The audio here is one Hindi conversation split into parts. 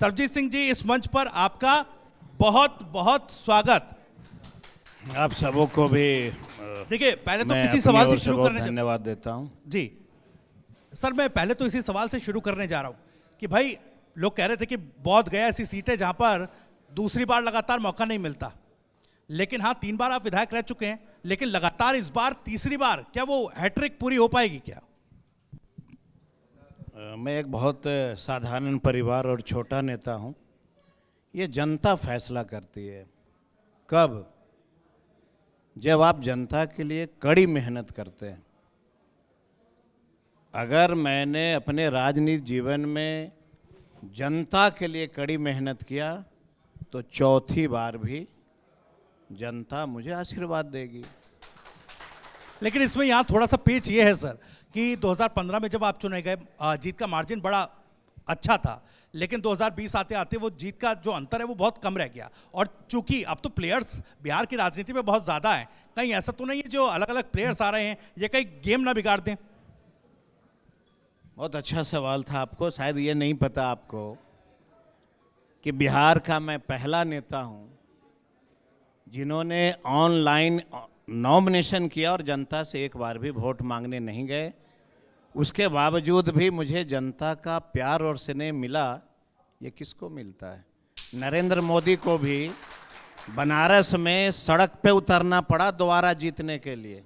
सरबजीत सिंह जी, इस मंच पर आपका बहुत बहुत स्वागत। आप सबों को भी देखिए, पहले तो मैं किसी अपनी सवाल ओर से शुरू करने धन्यवाद देता हूं। जी सर, मैं पहले तो इसी सवाल से शुरू करने जा रहा हूं कि भाई, लोग कह रहे थे कि बौद्ध गया ऐसी सीट है जहां पर दूसरी बार लगातार मौका नहीं मिलता, लेकिन हाँ 3 बार आप विधायक रह चुके हैं, लेकिन लगातार इस बार तीसरी बार क्या वो हैट्रिक पूरी हो पाएगी क्या? मैं एक बहुत साधारण परिवार और छोटा नेता हूं। ये जनता फैसला करती है। कब? जब आप जनता के लिए कड़ी मेहनत करते हैं। अगर मैंने अपने राजनीतिक जीवन में जनता के लिए कड़ी मेहनत किया तो चौथी बार भी जनता मुझे आशीर्वाद देगी। लेकिन इसमें यहाँ थोड़ा सा पेच ये है सर कि 2015 में जब आप चुने गए, जीत का मार्जिन बड़ा अच्छा था, लेकिन 2020 आते आते वो जीत का जो अंतर है वो बहुत कम रह गया। और चूंकि अब तो प्लेयर्स बिहार की राजनीति में बहुत ज़्यादा हैं, कहीं ऐसा तो नहीं है जो अलग अलग प्लेयर्स आ रहे हैं ये कहीं गेम ना बिगाड़ दें? बहुत अच्छा सवाल था आपको। शायद ये नहीं पता आपको कि बिहार का मैं पहला नेता हूं जिन्होंने ऑनलाइन नॉमिनेशन किया और जनता से एक बार भी वोट मांगने नहीं गए। उसके बावजूद भी मुझे जनता का प्यार और स्नेह मिला। ये किसको मिलता है? नरेंद्र मोदी को भी बनारस में सड़क पे उतरना पड़ा दोबारा जीतने के लिए,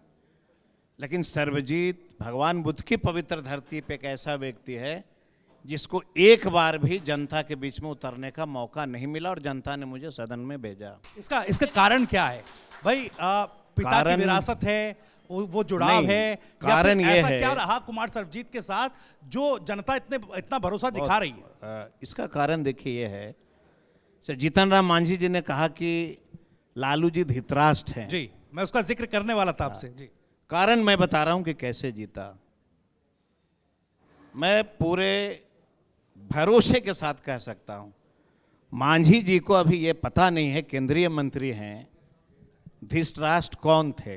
लेकिन सर्वजीत भगवान बुद्ध की पवित्र धरती पे एक ऐसा व्यक्ति है जिसको एक बार भी जनता के बीच में उतरने का मौका नहीं मिला और जनता ने मुझे सदन में भेजा। इसका कारण क्या है भाई? पिता की विरासत है, वो जुड़ाव है, कारण ये ऐसा है क्या रहा कुमार सर्वजीत के साथ जो जनता इतना भरोसा दिखा रही है? इसका कारण देखिए ये है, सर जीतन राम मांझी जी ने कहा कि लालू जी धृतराष्ट्र हैं। जी, मैं उसका जिक्र करने वाला था आपसे। जी, कारण मैं बता रहा हूं कि कैसे जीता। मैं पूरे भरोसे के साथ कह सकता हूं, मांझी जी को अभी ये पता नहीं है, केंद्रीय मंत्री हैं, धृतराष्ट्र कौन थे।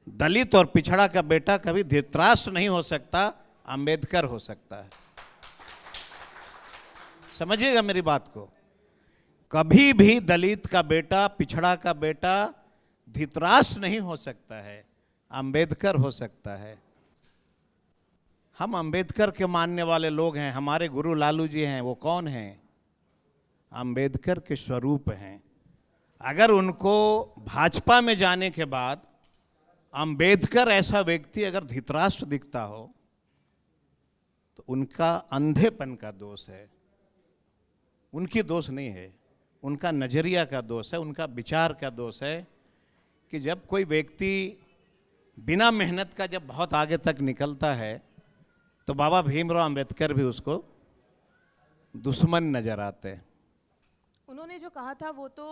दलित और पिछड़ा का बेटा कभी धृतराष्ट्र नहीं हो सकता, अंबेडकर हो सकता है। समझिएगा मेरी बात को। कभी भी दलित का बेटा, पिछड़ा का बेटा धृतराष्ट्र नहीं हो सकता है, अंबेडकर हो सकता है। हम अंबेडकर के मानने वाले लोग हैं। हमारे गुरु लालू जी हैं, वो कौन हैं? अंबेडकर के स्वरूप हैं। अगर उनको भाजपा में जाने के बाद अंबेडकर ऐसा व्यक्ति अगर धृतराष्ट्र दिखता हो तो उनका अंधेपन का दोष है, उनकी दोष नहीं है, उनका नजरिया का दोष है, उनका विचार का दोष है कि जब कोई व्यक्ति बिना मेहनत का जब बहुत आगे तक निकलता है तो बाबा भीमराव अंबेडकर भी उसको दुश्मन नजर आते हैं। उन्होंने जो कहा था वो तो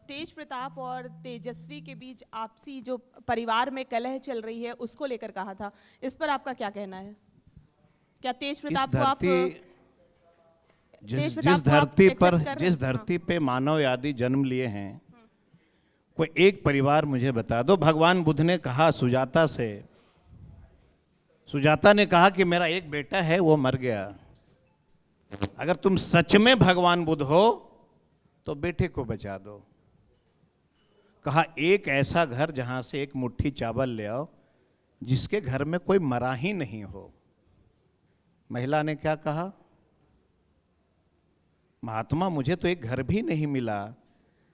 तेज प्रताप और तेजस्वी के बीच आपसी जो परिवार में कलह चल रही है उसको लेकर कहा था। इस पर आपका क्या कहना है? क्या तेज प्रताप को आप जिस धरती पे मानव आदि जन्म लिए हैं, कोई एक परिवार मुझे बता दो। भगवान बुद्ध ने कहा सुजाता से, सुजाता ने कहा कि मेरा एक बेटा है वो मर गया, अगर तुम सच में भगवान बुद्ध हो तो बेटे को बचा दो। कहा एक ऐसा घर जहां से एक मुट्ठी चावल ले आओ जिसके घर में कोई मरा ही नहीं हो। महिला ने क्या कहा? महात्मा मुझे तो एक घर भी नहीं मिला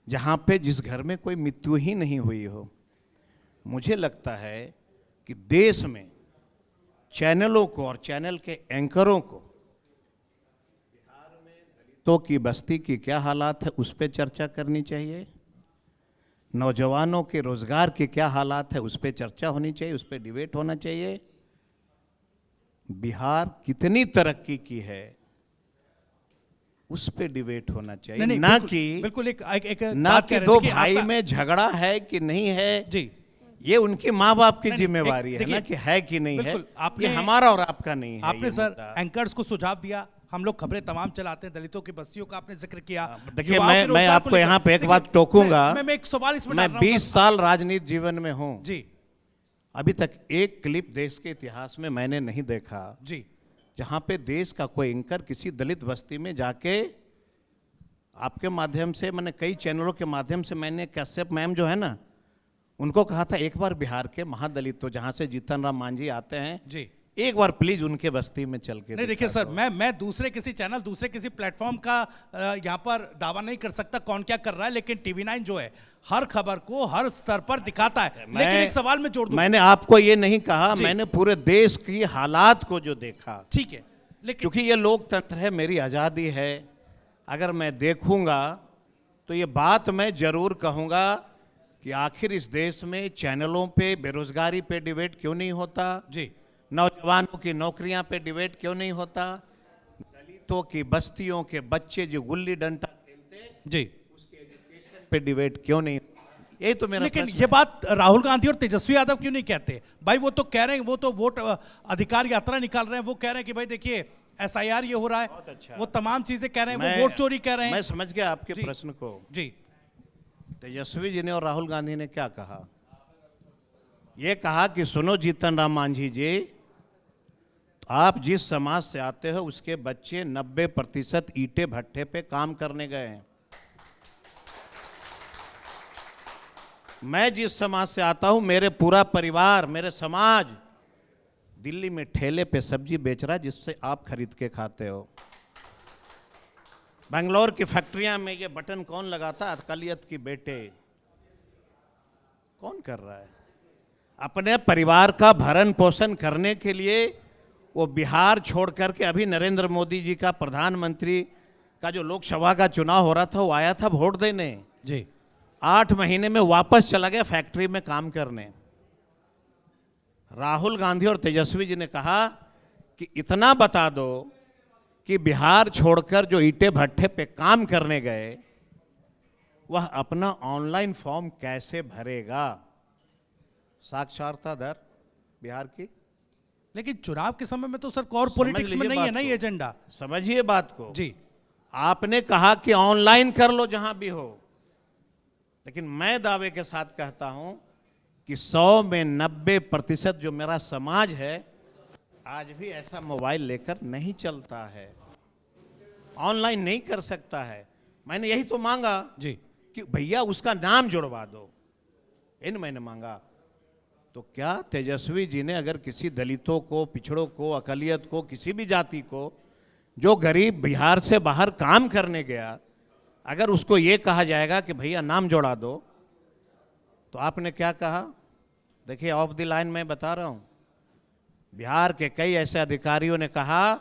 जहां पे जिस घर में कोई मृत्यु ही नहीं हुई हो। मुझे लगता है कि देश में चैनलों को और चैनल के एंकरों को तो की बस्ती की क्या हालात है उस पर चर्चा करनी चाहिए, नौजवानों के रोजगार के क्या हालात है उस पर चर्चा होनी चाहिए, उस पर डिबेट होना चाहिए। बिहार कितनी तरक्की की है उस पर डिबेट होना चाहिए। नहीं, ना बिल्कुल ना कि दो भाई में झगड़ा है कि नहीं है। जी, ये उनके माँ बाप की जिम्मेवारी है ना कि है कि नहीं है। ये हमारा और आपका नहीं है। आपने सर एंकर्स को सुझाव दिया, हम लोग खबरें तमाम चलाते हैं, दलितों की बस्तियों का आपने जिक्र किया। देखिए मैं आपको यहाँ पे एक बात टोकूंगा। मैं एक सवाल इसमें मैं 20 साल राजनीतिक जीवन में हूँ जी, अभी तक एक क्लिप देश के इतिहास में मैंने नहीं देखा जी जहां पे देश का कोई एंकर किसी दलित बस्ती में जाके, आपके माध्यम से, मैंने कई चैनलों के माध्यम से मैंने कश्यप मैम जो है ना, उनको कहा था एक बार बिहार के महादलित तो जहां से जीतन राम मांझी आते हैं जी, एक बार प्लीज उनके बस्ती में चल के नहीं देखिए सर, मैं दूसरे किसी चैनल, दूसरे किसी प्लेटफॉर्म का यहाँ पर दावा नहीं कर सकता कौन क्या कर रहा है, लेकिन टीवी9 जो है हर खबर को हर स्तर पर दिखाता है। लेकिन एक सवाल में जोड़ दूं, मैंने आपको ये नहीं कहा, मैंने पूरे देश की हालात को जो देखा, ठीक है, लेकिन क्योंकि ये लोकतंत्र है, मेरी आज़ादी है, अगर मैं देखूंगा तो ये बात मैं जरूर कहूंगा कि आखिर इस देश में चैनलों पे बेरोजगारी पे डिबेट क्यों नहीं होता, जी, नौजवानों की नौकरियां पे डिबेट क्यों नहीं होता, दलितों की बस्तियों के बच्चे जो गुल्ली डंडा खेलते जी, उसके एजुकेशन पे डिबेट क्यों नहीं, यही तो मेरा लेकिन प्रश्न ये बात राहुल गांधी और तेजस्वी यादव क्यों नहीं कहते? भाई वो तो कह रहे हैं, वो तो वोट अधिकार यात्रा निकाल रहे हैं, वो कह रहे हैं कि भाई देखिए SIR ये हो रहा है, अच्छा। वो तमाम चीजें कह रहे हैं, मैं- वो वोट चोरी कह रहे मैं हैं। समझ गया आपके जी। प्रश्न को। जी, तेजस्वी जी ने और राहुल गांधी ने क्या कहा? ये कहा कि सुनो जीतन राम मांझी जी, तो आप जिस समाज से आते हो उसके बच्चे 90% ईंटे भट्टे पे काम करने गए हैं। मैं जिस समाज से आता हूं, मेरे पूरा परिवार, मेरे समाज दिल्ली में ठेले पे सब्जी बेच रहा है जिससे आप खरीद के खाते हो। बेंगलोर की फैक्ट्रियां में ये बटन कौन लगाता? अकालियत की बेटे। कौन कर रहा है? अपने परिवार का भरण पोषण करने के लिए वो बिहार छोड़ करके, अभी नरेंद्र मोदी जी का प्रधानमंत्री का जो लोकसभा का चुनाव हो रहा था, वो आया था वोट देने, जी, 8 महीने में वापस चला गया फैक्ट्री में काम करने। राहुल गांधी और तेजस्वी जी ने कहा कि इतना बता दो कि बिहार छोड़कर जो ईंटे भट्टे पे काम करने गए, वह अपना ऑनलाइन फॉर्म कैसे भरेगा? साक्षरता दर बिहार की, लेकिन चुनाव के समय में तो सर कोर पॉलिटिक्स में लीजिए नहीं है बात ना को। ये एजेंडा। समझिए बात को। जी, आपने कहा कि ऑनलाइन कर लो जहां भी हो, लेकिन मैं दावे के साथ कहता हूं कि 100 में 90% जो मेरा समाज है आज भी ऐसा मोबाइल लेकर नहीं चलता है, ऑनलाइन नहीं कर सकता है। मैंने यही तो मांगा जी, कि भैया उसका नाम जुड़वा दो, इन मैंने मांगा। तो क्या तेजस्वी जी ने अगर किसी दलितों को, पिछड़ों को, अकलियत को, किसी भी जाति को जो गरीब बिहार से बाहर काम करने गया, अगर उसको ये कहा जाएगा कि भैया नाम जोड़ा दो, तो आपने क्या कहा? देखिए ऑफ द लाइन मैं बता रहा हूं, बिहार के कई ऐसे अधिकारियों ने कहा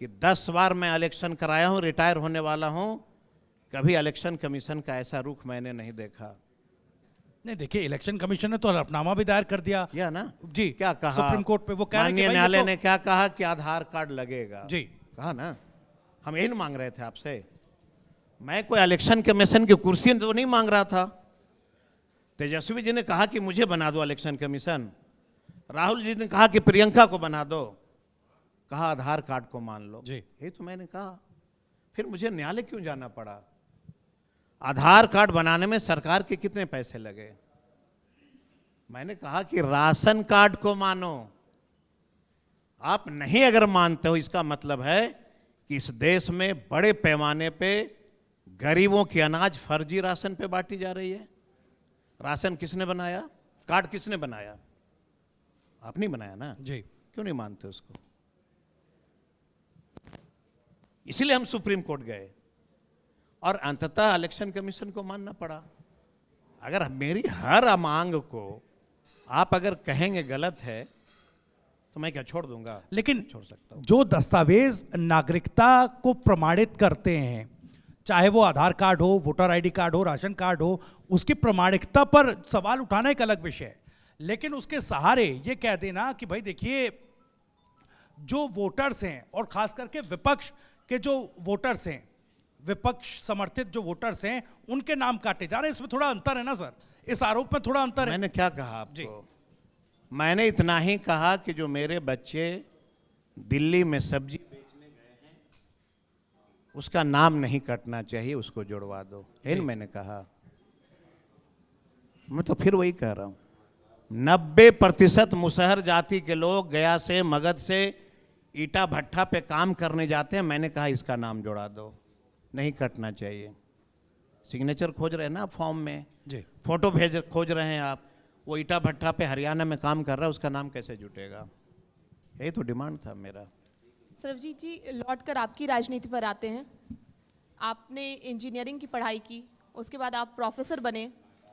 कि 10 बार मैं इलेक्शन कराया हूं, रिटायर होने वाला हूं, कभी इलेक्शन कमीशन का ऐसा रुख मैंने नहीं देखा। नहीं देखिए, इलेक्शन कमीशन ने तो हलफनामा भी दायर कर दिया। किया ना? जी, क्या कहा? सुप्रीम कोर्ट पे वो कह रहे हैं कि माननीय भाई ये न्यायालय तो- ने क्या कहा कि आधार कार्ड लगेगा। जी, कहा ना, हम यही मांग रहे थे आपसे। मैं कोई इलेक्शन कमीशन की कुर्सी तो नहीं मांग रहा था। तेजस्वी जी ने कहा कि मुझे बना दो इलेक्शन कमीशन, राहुल जी ने कहा कि प्रियंका को बना दो, कहा आधार कार्ड को मान लो। जी, यही तो मैंने कहा। फिर मुझे न्यायालय क्यों जाना पड़ा? आधार कार्ड बनाने में सरकार के कितने पैसे लगे? मैंने कहा कि राशन कार्ड को मानो। आप नहीं अगर मानते हो, इसका मतलब है कि इस देश में बड़े पैमाने पे गरीबों की अनाज फर्जी राशन पे बांटी जा रही है। राशन किसने बनाया? कार्ड किसने बनाया? आप नहीं बनाया ना? जी, क्यों नहीं मानते उसको? इसीलिए हम सुप्रीम कोर्ट गए और अंततः इलेक्शन कमीशन को मानना पड़ा। अगर मेरी हर मांग को आप अगर कहेंगे गलत है, तो मैं क्या छोड़ दूंगा? लेकिन छोड़ सकता हूं। जो दस्तावेज नागरिकता को प्रमाणित करते हैं, चाहे वो आधार कार्ड हो, वोटर आईडी कार्ड हो, राशन कार्ड हो, उसकी प्रमाणिकता पर सवाल उठाना एक अलग विषय है। लेकिन उसके सहारे ये कह देना कि भाई देखिए, जो वोटर्स हैं और खास करके विपक्ष के जो वोटर्स हैं, विपक्ष समर्थित जो वोटर्स हैं, उनके नाम काटे जा रहे हैं, इसमें थोड़ा अंतर है ना सर? इस आरोप में थोड़ा अंतर है। मैंने क्या कहा जी। आपको? मैंने इतना ही कहा कि जो मेरे बच्चे दिल्ली में सब्जी बेचने गए हैं, उसका नाम नहीं कटना चाहिए, उसको जुड़वा दो। यही मैंने कहा। मैं तो फिर वही कह रहा हूं, 90% मुसहर जाति के लोग गया से, मगध से ईटा भट्ठा पे काम करने जाते हैं, मैंने कहा इसका नाम जोड़ा दो, नहीं कटना चाहिए। सिग्नेचर खोज रहे हैं ना फॉर्म में, जी फोटो खोज रहे हैं आप, वो ईटा भट्ठा पे हरियाणा में काम कर रहा है, उसका नाम कैसे जुटेगा? यही तो डिमांड था मेरा। सरबजीत जी, लौटकर आपकी राजनीति पर आते हैं। आपने इंजीनियरिंग की पढ़ाई की, उसके बाद आप प्रोफेसर बने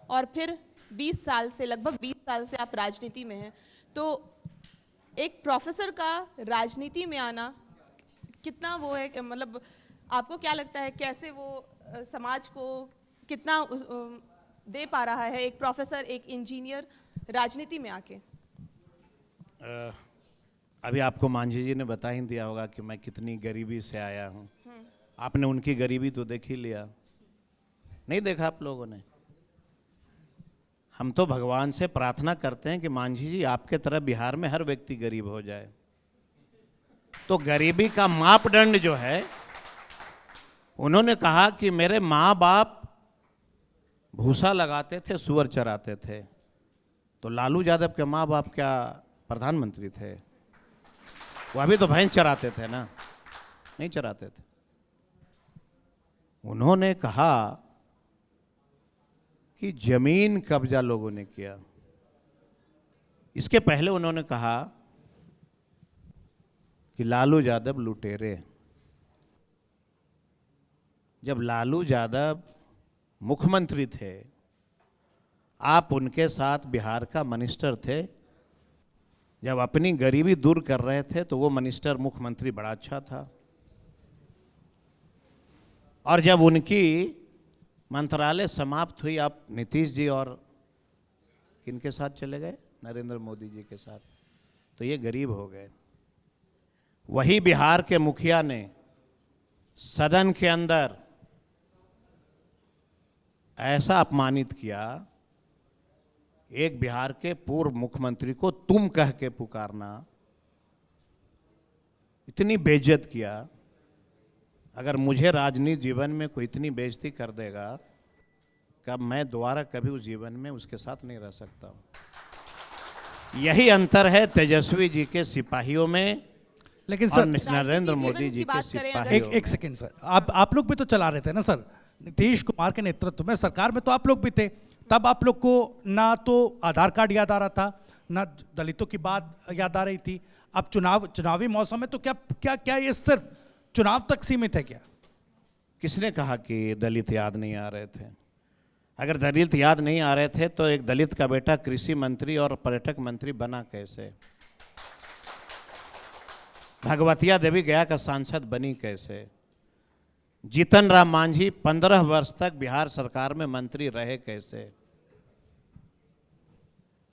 और फिर 20 साल से, लगभग 20 साल से आप राजनीति में हैं। तो एक प्रोफेसर का राजनीति में आना कितना वो है, मतलब आपको क्या लगता है कैसे वो समाज को कितना दे पा रहा है एक प्रोफेसर, एक इंजीनियर राजनीति में आके? अभी आपको मांझी जी ने बता ही दिया होगा कि मैं कितनी गरीबी से आया हूँ। आपने उनकी गरीबी तो देख ही लिया, नहीं देखा आप लोगों ने? हम तो भगवान से प्रार्थना करते हैं कि मांझी जी आपके तरह बिहार में हर व्यक्ति गरीब हो जाए। तो गरीबी का मापदंड जो है, उन्होंने कहा कि मेरे माँ बाप भूसा लगाते थे, सुअर चराते थे। तो लालू यादव के माँ बाप क्या प्रधानमंत्री थे? वो अभी तो भैंस चराते थे ना, नहीं चराते थे। उन्होंने कहा कि जमीन कब्जा लोगों ने किया। इसके पहले उन्होंने कहा कि लालू यादव लुटेरे। जब लालू यादव मुख्यमंत्री थे, आप उनके साथ बिहार का मिनिस्टर थे, जब अपनी गरीबी दूर कर रहे थे तो वो मिनिस्टर मुख्यमंत्री बड़ा अच्छा था। और जब उनकी मंत्रालय समाप्त हुई, आप नीतीश जी और किनके साथ चले गए? नरेंद्र मोदी जी के साथ। तो ये गरीब हो गए। वही बिहार के मुखिया ने सदन के अंदर ऐसा अपमानित किया, एक बिहार के पूर्व मुख्यमंत्री को तुम कह के पुकारना, इतनी बेइज्जत किया। अगर मुझे राजनीतिक जीवन में कोई इतनी बेइज्जती कर देगा, कब मैं दोबारा कभी उस जीवन में उसके साथ नहीं रह सकता हूं। यही अंतर है तेजस्वी जी के सिपाहियों में लेकिन और सर नरेंद्र राजनीतिक मोदी जीवन जी की के बात करें अगर- सिपाहियों। एक सेकंड सर, आप लोग भी तो चला रहे थे ना सर, नीतीश कुमार के नेतृत्व में सरकार में तो आप लोग भी थे। तब आप लोग को ना तो आधार कार्ड याद आ रहा था, ना दलितों की बात याद आ रही थी। अब चुनावी मौसम में तो क्या क्या क्या ये सिर्फ चुनाव तक सीमित है क्या? किसने कहा कि दलित याद नहीं आ रहे थे? अगर दलित याद नहीं आ रहे थे तो एक दलित का बेटा कृषि मंत्री और पर्यटक मंत्री बना कैसे? भगवतिया देवी गया का सांसद बनी कैसे? जीतन राम मांझी 15 वर्ष तक बिहार सरकार में मंत्री रहे कैसे?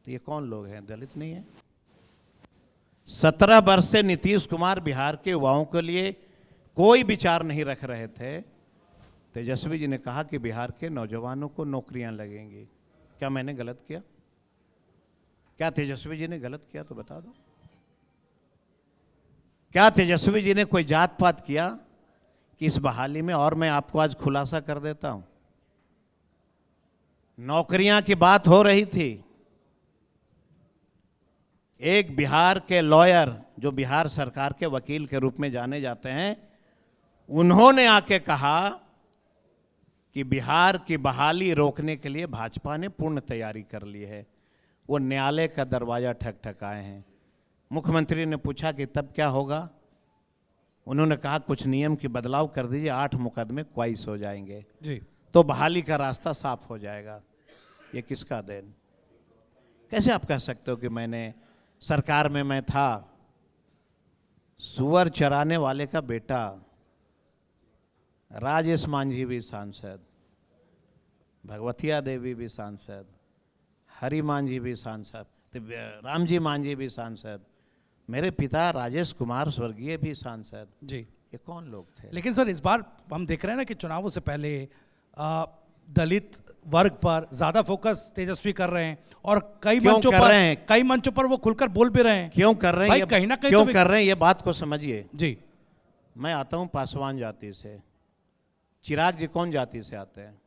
तो ये कौन लोग हैं? दलित नहीं है। 17 वर्ष से नीतीश कुमार बिहार के युवाओं के लिए कोई विचार नहीं रख रहे थे। तेजस्वी जी ने कहा कि बिहार के नौजवानों को नौकरियां लगेंगी। क्या मैंने गलत किया? क्या तेजस्वी जी ने गलत किया तो बता दो। क्या तेजस्वी जी ने कोई जात पात किया कि इस बहाली में? और मैं आपको आज खुलासा कर देता हूं, नौकरियां की बात हो रही थी। एक बिहार के लॉयर जो बिहार सरकार के वकील के रूप में जाने जाते हैं, उन्होंने आके कहा कि बिहार की बहाली रोकने के लिए भाजपा ने पूर्ण तैयारी कर ली है। वो न्यायालय का दरवाजा ठकठकाए हैं। मुख्यमंत्री ने पूछा कि तब क्या होगा? उन्होंने कहा कुछ नियम की बदलाव कर दीजिए, 8 मुकदमे क्वाइस हो जाएंगे जी, तो बहाली का रास्ता साफ हो जाएगा। ये किसका देन? कैसे आप कह सकते हो कि मैंने सरकार में मैं था? सुअर चराने वाले का बेटा राजेश मांझी भी सांसद, भगवतिया देवी भी सांसद, हरि मांझी भी सांसद, रामजी मांझी भी सांसद, मेरे पिता राजेश कुमार स्वर्गीय भी सांसद। जी। ये कौन लोग थे? लेकिन सर इस बार हम देख रहे हैं ना कि चुनावों से पहले दलित वर्ग पर ज्यादा फोकस तेजस्वी कर रहे हैं और कई क्यों मंचों कर पर रहे हैं? कई मंचों पर वो खुलकर बोल भी रहे हैं। क्यों कर रहे हैं? भाई ये कहीं ना कहीं क्यों तो कर रहे हैं? ये बात को समझिए। जी मैं आता हूं पासवान जाति से। चिराग जी कौन जाति से आते हैं?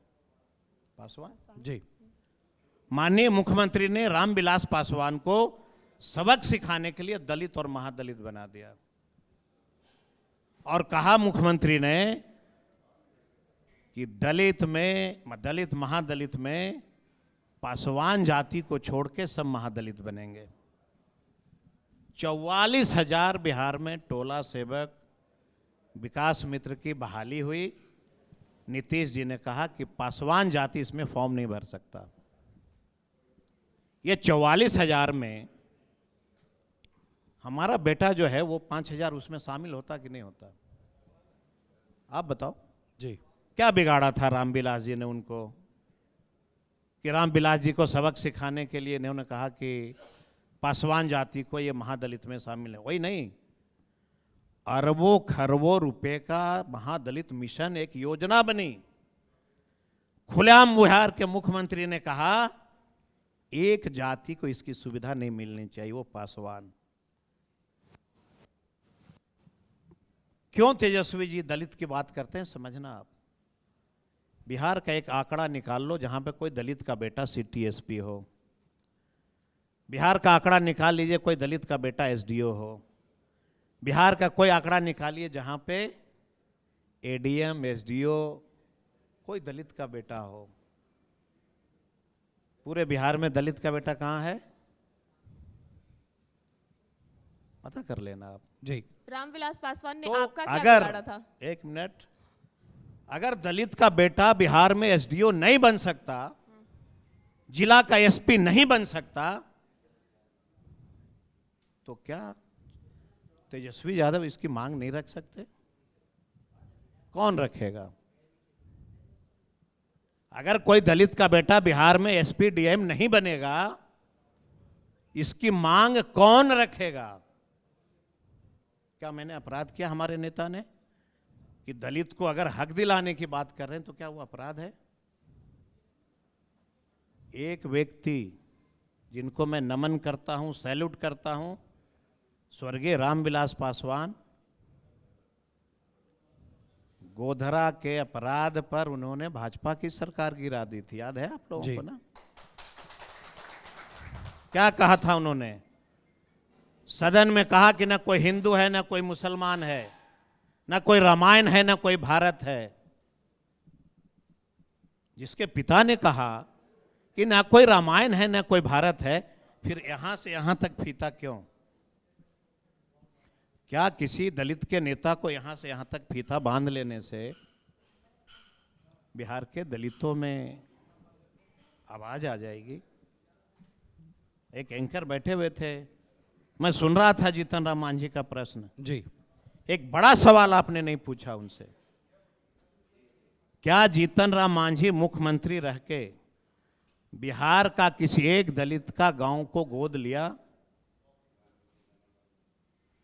पासवान। जी माननीय मुख्यमंत्री ने रामविलास पासवान को सबक सिखाने के लिए दलित और महादलित बना दिया। और कहा मुख्यमंत्री ने कि दलित महादलित में पासवान जाति को छोड़ के सब महादलित बनेंगे। 44,000 बिहार में टोला सेवक विकास मित्र की बहाली हुई। नीतीश जी ने कहा कि पासवान जाति इसमें फॉर्म नहीं भर सकता। ये 44,000 में हमारा बेटा जो है वो 5,000 उसमें शामिल होता कि नहीं होता? आप बताओ जी। क्या बिगाड़ा था रामविलास जी ने उनको कि रामविलास जी को सबक सिखाने के लिए इन्होंने कहा कि पासवान जाति को ये महादलित में शामिल है? वही नहीं, अरबों खरबों रुपए का महादलित मिशन एक योजना बनी। खुलेआम बिहार के मुख्यमंत्री ने कहा एक जाति को इसकी सुविधा नहीं मिलनी चाहिए, वो पासवान। क्यों तेजस्वी जी दलित की बात करते हैं, समझना आप। बिहार का एक आंकड़ा निकाल लो जहां पे कोई दलित का बेटा सिटी एसपी हो। बिहार का आंकड़ा निकाल लीजिए कोई दलित का बेटा एसडीओ हो। बिहार का कोई आंकड़ा निकालिए जहां पे एडीएम एसडीओ कोई दलित का बेटा हो। पूरे बिहार में दलित का बेटा कहां है, पता कर लेना आप जी। रामविलास पासवान ने तो आपका क्या अगर बिगाड़ा था? एक मिनट, अगर दलित का बेटा बिहार में एसडीओ नहीं बन सकता, जिला का एसपी नहीं बन सकता, तो क्या तेजस्वी यादव इसकी मांग नहीं रख सकते? कौन रखेगा? अगर कोई दलित का बेटा बिहार में एसपी डीएम नहीं बनेगा, इसकी मांग कौन रखेगा? क्या मैंने अपराध किया हमारे नेता ने कि दलित को अगर हक दिलाने की बात कर रहे हैं तो क्या वो अपराध है? एक व्यक्ति जिनको मैं नमन करता हूं, सैल्यूट करता हूं, स्वर्गीय रामविलास पासवान, गोधरा के अपराध पर उन्होंने भाजपा की सरकार गिरा दी थी, याद है आप लोगों को ना? क्या कहा था उन्होंने? सदन में कहा कि ना कोई हिंदू है, ना कोई मुसलमान है, ना कोई रामायण है, ना कोई भारत है। जिसके पिता ने कहा कि ना कोई रामायण है, ना कोई भारत है, फिर यहां से यहां तक फीता क्यों? क्या किसी दलित के नेता को यहां से यहां तक फीता बांध लेने से बिहार के दलितों में आवाज आ जाएगी? एक एंकर बैठे हुए थे, मैं सुन रहा था जीतन राम मांझी का प्रश्न जी। एक बड़ा सवाल आपने नहीं पूछा उनसे। क्या जीतन राम मांझी मुख्यमंत्री रह के बिहार का किसी एक दलित का गांव को गोद लिया,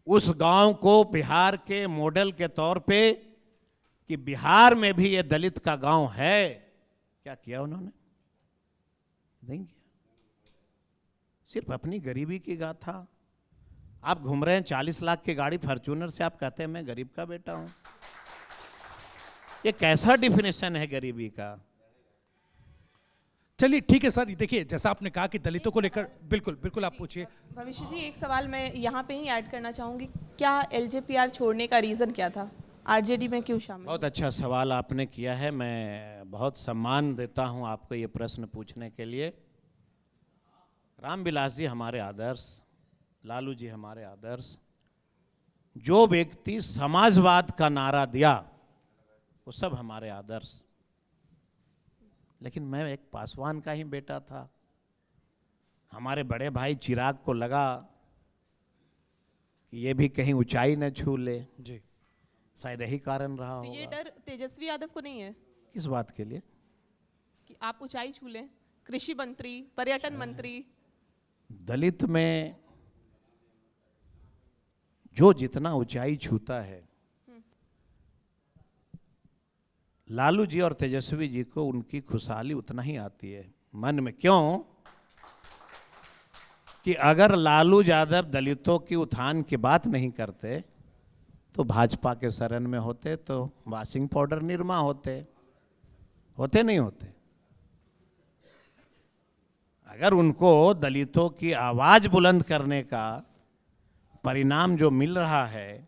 उस गांव को बिहार के मॉडल के तौर पे कि बिहार में भी ये दलित का गांव है, क्या किया उन्होंने? नहीं किया। सिर्फ अपनी गरीबी की गाथा। आप घूम रहे हैं 40 लाख की गाड़ी फॉर्च्यूनर से, आप कहते हैं मैं गरीब का बेटा हूं। ये कैसा डिफिनेशन है गरीबी का? चलिए ठीक है सर, देखिए जैसा आपने कहा कि दलितों को लेकर, बिल्कुल बिल्कुल आप पूछिए। भविष्य जी, एक सवाल मैं यहाँ पे ही ऐड करना चाहूंगी, क्या एलजेपीआर छोड़ने का रीजन क्या था? आरजेडी में क्यों शामिल? बहुत अच्छा सवाल आपने किया है, मैं बहुत सम्मान देता हूं आपको ये प्रश्न पूछने के लिए। रामविलास जी हमारे आदर्श, लालू जी हमारे आदर्श। जो व्यक्ति समाजवाद का नारा दिया वो सब हमारे आदर्श। लेकिन मैं एक पासवान का ही बेटा था। हमारे बड़े भाई चिराग को लगा कि ये भी कहीं ऊंचाई न छू ले, जी। शायद यही कारण रहा तो ये होगा। डर तेजस्वी यादव को नहीं है किस बात के लिए? कि आप ऊंचाई छू लें? कृषि मंत्री, पर्यटन मंत्री। दलित में जो जितना ऊंचाई छूता है, लालू जी और तेजस्वी जी को उनकी खुशहाली उतना ही आती है मन में। क्यों? कि अगर लालू यादव दलितों की उत्थान की बात नहीं करते तो भाजपा के शरण में होते, तो वॉशिंग पाउडर निरमा होते नहीं होते। अगर उनको दलितों की आवाज बुलंद करने का परिणाम जो मिल रहा है,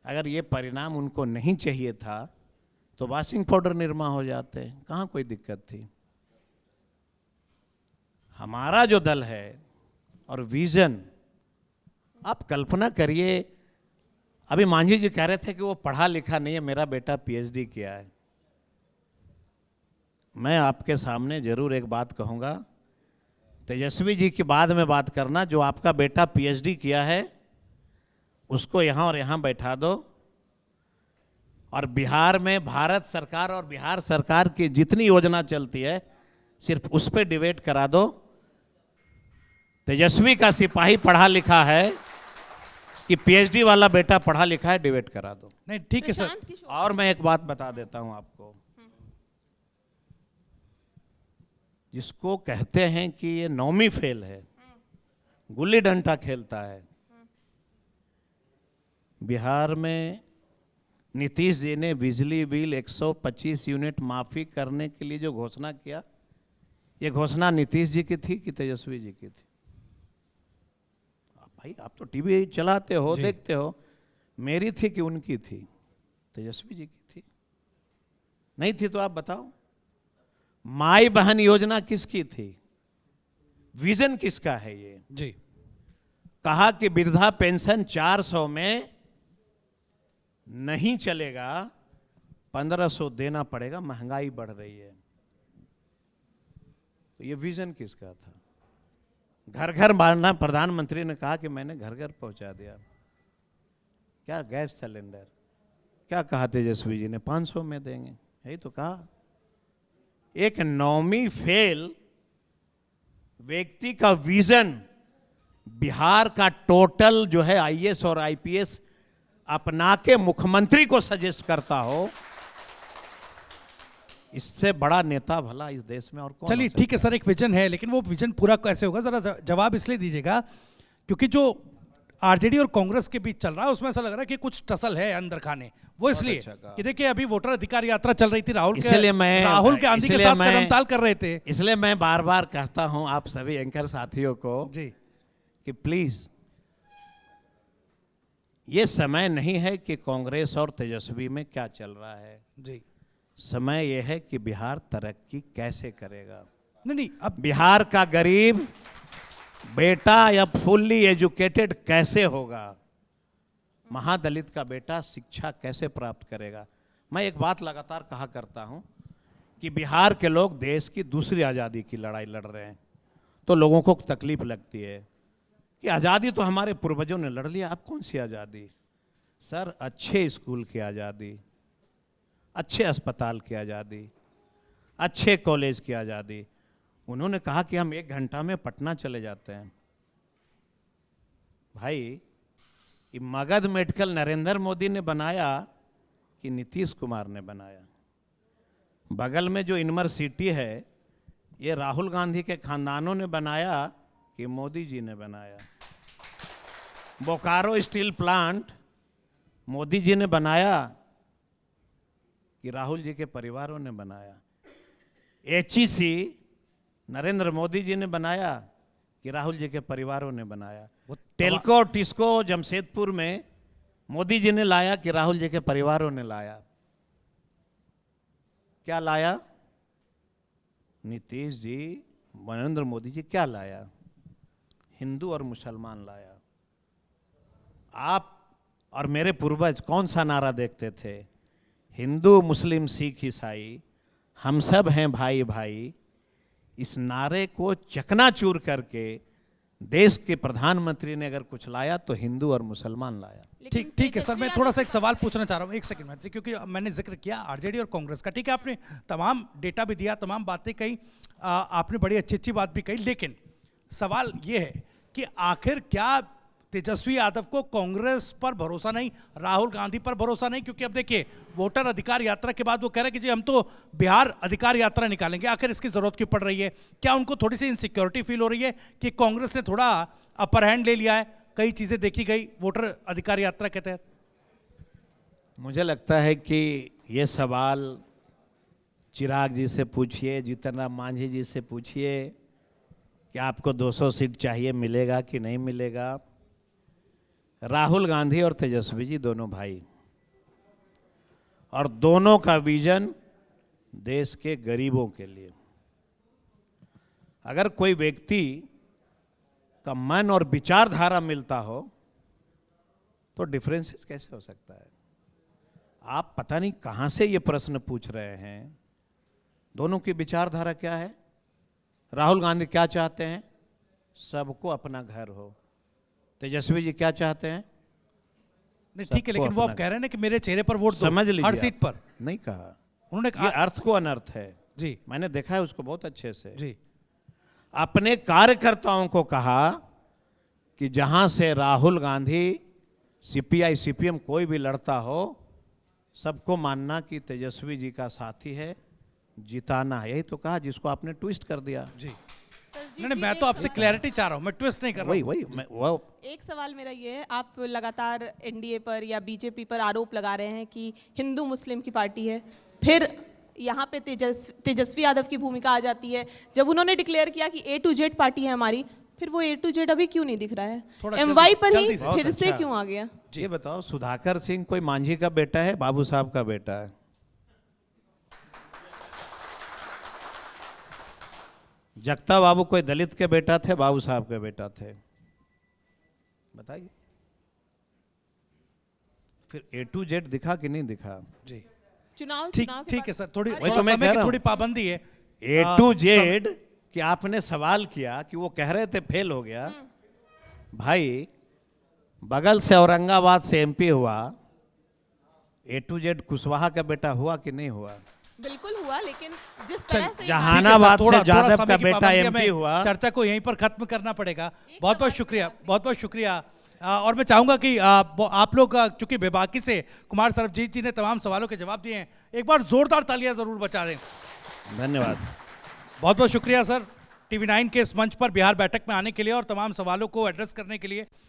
अगर ये परिणाम उनको नहीं चाहिए था तो वॉशिंग पाउडर निर्मा हो जाते, कहाँ कोई दिक्कत थी। हमारा जो दल है और विजन, आप कल्पना करिए, अभी मांझी जी कह रहे थे कि वो पढ़ा लिखा नहीं है, मेरा बेटा पीएचडी किया है। मैं आपके सामने जरूर एक बात कहूँगा, तेजस्वी जी की बाद में बात करना, जो आपका बेटा पीएचडी किया है उसको यहाँ और यहाँ बैठा दो, और बिहार में भारत सरकार और बिहार सरकार की जितनी योजना चलती है सिर्फ उस पर डिबेट करा दो। तेजस्वी का सिपाही पढ़ा लिखा है कि पीएचडी वाला बेटा पढ़ा लिखा है, डिबेट करा दो। नहीं ठीक है सर। प्रशांत किशोर। और मैं एक बात बता देता हूं आपको, जिसको कहते हैं कि ये नौवीं फेल है, गुल्ली डंडा खेलता है, बिहार में नीतीश जी ने बिजली बिल 125 यूनिट माफी करने के लिए जो घोषणा किया, ये घोषणा नीतीश जी की थी कि तेजस्वी जी की थी? भाई आप तो टीवी चलाते हो, देखते हो, मेरी थी कि उनकी थी? तेजस्वी जी की थी। नहीं थी तो आप बताओ। माई बहन योजना किसकी थी? विजन किसका है ये? जी कहा कि वृद्धा पेंशन 400 में नहीं चलेगा, 1500 देना पड़ेगा, महंगाई बढ़ रही है। तो ये विजन किसका था? घर घर मारना, प्रधानमंत्री ने कहा कि मैंने घर घर पहुंचा दिया। क्या गैस सिलेंडर, क्या कहा तेजस्वी जी ने? 500 में देंगे, यही तो कहा। एक नौवीं फेल व्यक्ति का विजन बिहार का टोटल जो है आईएएस और आईपीएस अपना के मुख्यमंत्री को सजेस्ट करता हो, इससे बड़ा नेता भला इस देश में और कौन? चलिए ठीक है सर, एक विजन है, लेकिन वो विजन पूरा कैसे होगा, जरा जवाब इसलिए दीजिएगा क्योंकि जो आरजेडी और कांग्रेस के बीच चल रहा है उसमें ऐसा लग रहा है कि कुछ टसल है अंदर खाने। वो इसलिए कि देखिए अभी वोटर अधिकार यात्रा चल रही थी, राहुल गांधी के साथ कदमताल कर रहे थे। इसलिए मैं बार बार कहता हूं आप सभी एंकर साथियों को जी कि प्लीज, ये समय नहीं है कि कांग्रेस और तेजस्वी में क्या चल रहा है। जी समय यह है कि बिहार तरक्की कैसे करेगा। नहीं अब बिहार का गरीब बेटा या फुल्ली एजुकेटेड कैसे होगा, महादलित का बेटा शिक्षा कैसे प्राप्त करेगा। मैं एक बात लगातार कहा करता हूं कि बिहार के लोग देश की दूसरी आज़ादी की लड़ाई लड़ रहे हैं, तो लोगों को तकलीफ लगती है कि आज़ादी तो हमारे पूर्वजों ने लड़ लिया, अब कौन सी आज़ादी? सर, अच्छे स्कूल की आज़ादी, अच्छे अस्पताल की आज़ादी, अच्छे कॉलेज की आज़ादी। उन्होंने कहा कि हम 1 घंटा में पटना चले जाते हैं। भाई, ये मगध मेडिकल नरेंद्र मोदी ने बनाया कि नीतीश कुमार ने बनाया? बगल में जो यूनिवर्सिटी है, ये राहुल गांधी के खानदानों ने बनाया कि मोदी जी ने बनाया? बोकारो स्टील प्लांट मोदी जी ने बनाया कि राहुल जी के परिवारों ने बनाया? एचईसी नरेंद्र मोदी जी ने बनाया कि राहुल जी के परिवारों ने बनाया? टेल्को टिस्को जमशेदपुर में मोदी जी ने लाया कि राहुल जी के परिवारों ने लाया? क्या लाया? नीतीश जी, नरेंद्र मोदी जी क्या लाया? हिंदू और मुसलमान लाया। आप और मेरे पूर्वज कौन सा नारा देखते थे? हिंदू मुस्लिम सिख ईसाई हम सब हैं भाई भाई। इस नारे को चकनाचूर करके देश के प्रधानमंत्री ने अगर कुछ लाया तो हिंदू और मुसलमान लाया। ठीक है सर, मैं थोड़ा सा एक सवाल पूछना चाह रहा हूँ, एक सेकंड में, क्योंकि मैंने जिक्र किया आरजेडी और कांग्रेस का। ठीक है, आपने तमाम डेटा भी दिया, तमाम बातें कही, आपने बड़ी अच्छी अच्छी बात भी कही, लेकिन सवाल ये है कि आखिर क्या तेजस्वी यादव को कांग्रेस पर भरोसा नहीं, राहुल गांधी पर भरोसा नहीं? क्योंकि अब देखिए वोटर अधिकार यात्रा के बाद वो कह रहे हैं कि जी हम तो बिहार अधिकार यात्रा निकालेंगे। आखिर इसकी जरूरत क्यों पड़ रही है? क्या उनको थोड़ी सी इनसिक्योरिटी फील हो रही है कि कांग्रेस ने थोड़ा अपर हैंड ले लिया है, कई चीजें देखी गई वोटर अधिकार यात्रा के तहत? मुझे लगता है कि ये सवाल चिराग जी से पूछिए, जीतन राम मांझी जी से पूछिए कि आपको 200 सीट चाहिए, मिलेगा कि नहीं मिलेगा। राहुल गांधी और तेजस्वी जी दोनों भाई, और दोनों का विजन देश के गरीबों के लिए। अगर कोई व्यक्ति का मन और विचारधारा मिलता हो तो डिफरेंसेस कैसे हो सकता है? आप पता नहीं कहां से ये प्रश्न पूछ रहे हैं। दोनों की विचारधारा क्या है? राहुल गांधी क्या चाहते हैं? सबको अपना घर हो। तेजस्वी जी क्या चाहते हैं? नहीं ठीक है, सबको लेकिन वो आप अपना- कह रहे हैं ना कि मेरे चेहरे पर वोट दो समझ लीजिए हर आप। सीट पर। नहीं कहा, उन्होंने ये कहा अर्थ को अनर्थ है। जी मैंने देखा है उसको बहुत अच्छे से। जी अपने कार्यकर्ताओं को कहा कि जहां से राहुल गांधी, सीपीआई सीपीएम कोई भी लड़ता हो, सबको मानना कि तेजस्वी जी का साथी है, जिताना है। यही तो कहा, जिसको आपने ट्विस्ट कर दिया। जी। सर जी नहीं नहीं, की मैं एक तो आपसे सवाल- क्लैरिटी चाह रहा हूं, मैं ट्विस्ट नहीं कर रहा वही हूं। वही वो एक सवाल मेरा ये है, आप लगातार एनडीए पर या बीजेपी पर आरोप लगा रहे हैं कि हिंदू मुस्लिम की पार्टी है, फिर यहाँ पे तेजस्वी यादव की भूमिका आ जाती है। जब उन्होंने डिक्लेयर किया कि A to Z पार्टी है हमारी, फिर वो A to Z अभी क्यों नहीं दिख रहा है? थोड़ा MY पर जल्दी ही से। फिर बहुत से अच्छा। क्यों आ गया? ये बताओ, सुधाकर सिंह कोई मांझी का बेटा है, बाबू साहब का बेटा है? जगता बाबू कोई दलित के बेटा थे, बाबू साहब के बेटा थे? बताइए। फिर A to Z दिखा कि नहीं दिखा? जी चुनाव ठीक चुनाव के ठीक है बाद- सर, थोड़ी वही तो थोड़ा मैं समय कह की रहा थोड़ी हूं। पाबंदी है। A to Z कि आपने सवाल किया कि वो कह रहे थे फेल हो गया। भाई, बगल से औरंगाबाद से MP हुआ, A to Z कुशवाहा का बेटा हुआ कि नहीं हुआ? बिल्कुल हुआ, लेकिन जिस चल, तरह से जहानाबाद थोड़ा- से थोड़ा जादव समय का की बेटा पाबंदी है, MP हमें हुआ। चर्चा को यहीं पर खत्म करना पड़ेगा। बहुत बहुत शुक्रिया, बहुत बहुत शुक्रिया। और मैं चाहूंगा कि आप लोग चूंकि बेबाकी से कुमार सरबजीत जी ने तमाम सवालों के जवाब दिए हैं, एक बार जोरदार तालियां जरूर बजा दें। धन्यवाद। बहुत बहुत शुक्रिया सर, TV9 के इस मंच पर बिहार बैठक में आने के लिए और तमाम सवालों को एड्रेस करने के लिए।